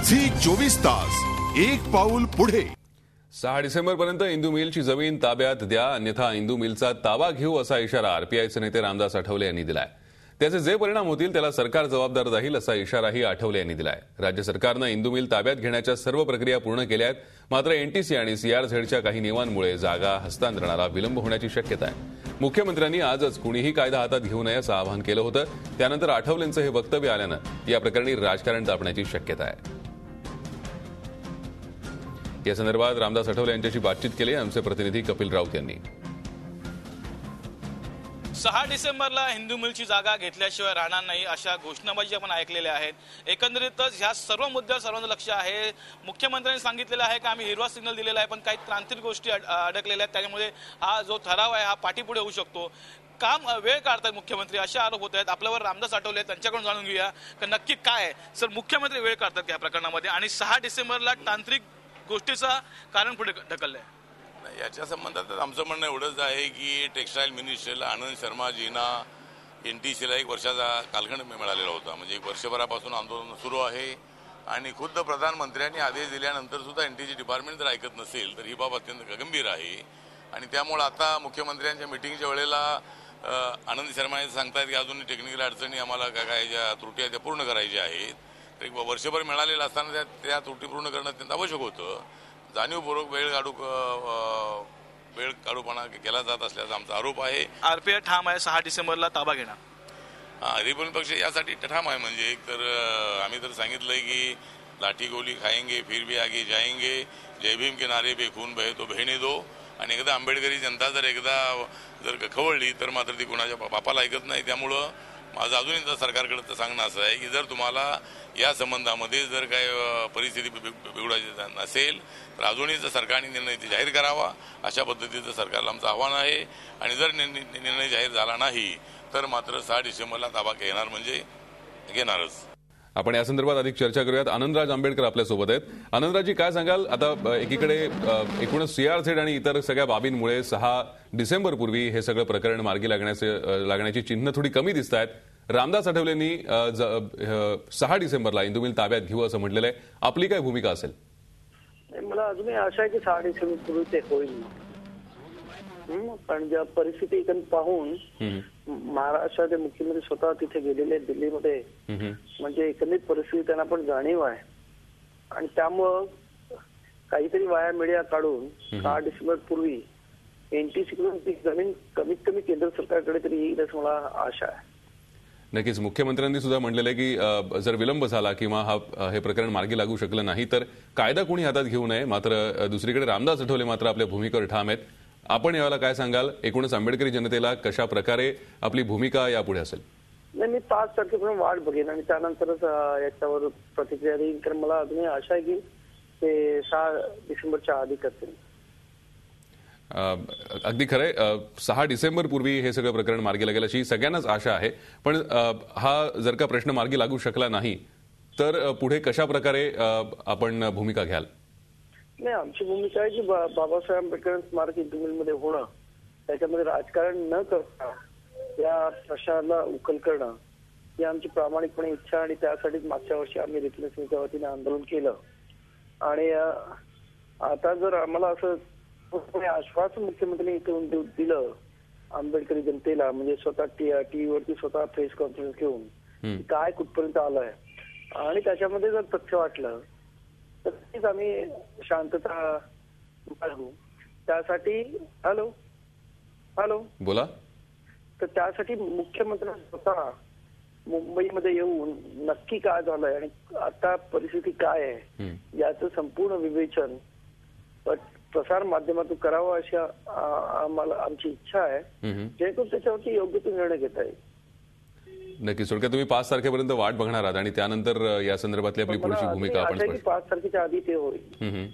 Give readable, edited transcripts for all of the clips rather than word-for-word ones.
Zee 24 तास एक पाऊल पुढे। 6 डिसेंबरपर्यंत इंदू मिलची जमीन ताब्यात द्या, अन्यथा इंदू मिलचा ताबा घेऊ असा इशारा आरपीआयचे नेते रामदास आठवले यांनी दिलाय। त्याचे जे परिणाम होतील त्याला सरकार जबाबदार राहील असा इशाराही आठवले यांनी दिलाय। राज्य सरकारनं इंदू मिल ताब्यात घेण्याच्या सर्व प्रक्रिया पूर्ण केल्या आहेत, मात्र एनटीसी आणि सीआरझेडच्या काही नियमांमुळे जागा हस्तांतरणाला विलंब होण्याची शक्यता आहे। मुख्यमंत्र्यांनी आजच कुणीही कायदा हातात घेऊ नये असं आवाहन केलं होतं। त्यानंतर आठवलेंचं हे वक्तव्य आल्यानं या प्रकरणी राजकारण तापण्याची शक्यता आहे। या संदर्भात रामदास आठवले यांच्याशी बातचीत केली आमचे प्रतिनिधी कपिल राऊत यांनी। 6 डिसेंबरला हिंदू मिलची जागा घेतल्याशिवाय राहणार नाही अशा घोषणाबाजी आपण ऐकलेल्या आहेत। एकंदरीतच ह्या सर्व मुद्द्यावर सर्वांचं लक्ष आहे। मुख्यमंत्र्यांनी सांगितलेलं आहे की आम्ही हिरवा सिग्नल दिलेला आहे, पण काही तांत्रिक गोष्टी अडकलेल्या आहेत, त्यामुळे हा जो ठराव आहे हा पाठीपुढे होऊ शकतो। काम वेळ काढतात मुख्यमंत्री असे आरोप होत आहेत। आपल्यावर रामदास आठवले त्यांच्याकडून जाणून घेऊया की नक्की काय आहे। सर, मुख्यमंत्री वेळ काढतात या प्रकरणामध्ये आणि 6 डिसेंबरला तांत्रिक गोष्टीचं कारण पुढे ढकललंय। याच्या संबंधात आमचं म्हणणं एवढंच आहे की टेक्स्टाईल मिनिस्टरला आनंद शर्माजींना एनटीसीला 1 वर्षाचा कालखंड मिळालेला होता। म्हणजे 1 वर्षभरापासून आंदोलन सुरू आहे आणि खुद्द प्रधानमंत्र्यांनी आदेश दिल्यानंतर सुद्धा एनटीसी डिपार्टमेंट जर ऐकत नसेल तर ही बाब अत्यंत गंभीर आहे। आणि त्यामुळे आता मुख्यमंत्र्यांच्या मिटिंगच्या वेळेला आनंद शर्मा हे सांगतायत की अजून टेक्निकल अडचणी आम्हाला काय ज्या त्रुटी आहेत त्या पूर्ण करायच्या आहेत। तर 1 वर्षभर मिळालेलं असताना त्या त्रुटी पूर्ण करणं अत्यंत आवश्यक होतं। जाणीवपूर्वक वेळ काढूपणा केला जात असल्याचा आमचा आरोप आहे। आरपीआय ठाम आहे 6 डिसेंबरला ताबा घेणार। रिपब्लिकन पक्ष यासाठी ठाम आहे, म्हणजे एक तर आम्ही तर सांगितलंय की लाठी गोली खाएंगे फिर भी आगे जाएंगे, जय भीम के नारे पे खून बहे तो बहने दो। आणि एकदा आंबेडकरी जनता जर खवळली तर मात्र ती कुणाच्या बापाला ऐकत नाही। त्यामुळं माझं अजूनही सरकारकडे सांगणं असं आहे की जर तुम्हाला या संबंधामध्ये जर काय परिस्थिती बिघडायची नसेल तर अजूनही सरकारने निर्णय जाहीर करावा, अशा पद्धतीचं सरकारला आमचं आव्हान आहे। आणि जर निर्णय जाहीर झाला नाही तर मात्र 6 डिसेंबरला ताबा घेणार म्हणजे घेणारच। आपण या संदर्भात अधिक चर्चा करूयात। आनंदराज आंबेडकर आपल्यासोबत आहेत। आनंदराजी, काय सांगाल? आता एकीकडे एकूणच सीआरझेड आणि इतर सगळ्या बाबींमुळे 6 डिसेंबरपूर्वी हे सगळं प्रकरण मार्गी लागण्याची चिन्ह थोडी कमी दिसत आहेत। रामदास आठवलेंनी 6 डिसेंबरला इंदू मिल ताब्यात घेऊ असं म्हटलेलं आहे। आपली काय भूमिका असेल? मला अजूनही आशा आहे की 6 डिसेंबरपूर्वी ते होईल, पण ज्या परिस्थिती पाहून महाराष्ट्राचे मुख्यमंत्री स्वतः तिथे गेलेले दिल्लीमध्ये, म्हणजे एकंदरीत परिस्थिती त्यांना पण जाणीव आहे आणि त्यामुळं काहीतरी वाया मीडिया काढून 6 डिसेंबर पूर्वी एनटीसी कडून ती जमीन कमीत कमी केंद्र सरकारकडे तरी येईल असं मला आशा आहे। नक्कीच मुख्यमंत्र्यांनी सुद्धा म्हटलेलं आहे की जर विलंब झाला किंवा हे प्रकरण मार्गी लागू शकलं नाही तर कायदा कोणी हातात घेऊ नये। मात्र दुसरीकडे रामदास आठवले मात्र आपल्या भूमिकेवर ठाम आहेत। आपण यावेळेला काय सांगाल? एकूणच आंबेडकरी जनतेला कशा प्रकारे आपली भूमिका यापुढे असेल? नाही, मी 5 तारखेपर्यंत वाट बघेन आणि त्यानंतरच याच्यावर प्रतिक्रिया देईन, कारण मला अजूनही आशा आहे की ते 6 डिसेंबरच्या आधी करतील। अगदी खरंय, 6 डिसेंबर पूर्वी हे सगळं प्रकरण मार्गी लागेल अशी सगळ्यांनाच आशा आहे। पण हा जर का प्रश्न मार्गी लागू शकला नाही तर पुढे कशा प्रकारे आपण भूमिका घ्याल? नाही, आमची भूमिका आहे की बाबासाहेब आंबेडकर स्मारक इंदू मिलमध्ये होणं, त्याच्यामध्ये राजकारण न करता या प्रश्नाला उकल करणं ही आमची प्रामाणिकपणे इच्छा आणि त्यासाठीच मागच्या वर्षी आम्ही रिपब्लिकनच्या वतीने आंदोलन केलं। आणि आता जर आम्हाला असं आश्वासन मुख्यमंत्र्यांनी करून दिलं आंबेडकरी जनतेला, म्हणजे स्वतः टीव्हीवरती स्वतः प्रेस कॉन्फरन्स घेऊन काय कुठपर्यंत आलंय आणि त्याच्यामध्ये जर तथ्य वाटलं तर नक्कीच आम्ही शांतता बाळगू। त्यासाठी हॅलो बोला। तर त्यासाठी मुख्यमंत्र्यांनी स्वतः मुंबईमध्ये येऊन नक्की काय झालंय आणि आता परिस्थिती काय आहे याचं संपूर्ण विवेचन प्रसार माध्यमातून करावं अशी आम्हाला आमची इच्छा आहे, जेणेकरून त्याच्यावरती योग्य तो निर्णय घेता येईल। नक्कीच। थोडक्यात तुम्ही 5 तारखेपर्यंत वाट बघणार आहात आणि त्यानंतर या संदर्भातली आपली पुढची भूमिका आपण 5 तारखेच्या आधी ते होईल।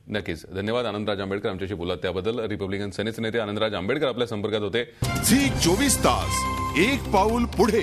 नक्कीच। धन्यवाद आनंदराज आंबेडकर आमच्याशी बोलत त्याबद्दल। रिपब्लिकन सेनेचे नेते आनंदराज आंबेडकर आपल्या संपर्कात होते। झी 24 तास एक पाऊल पुढे।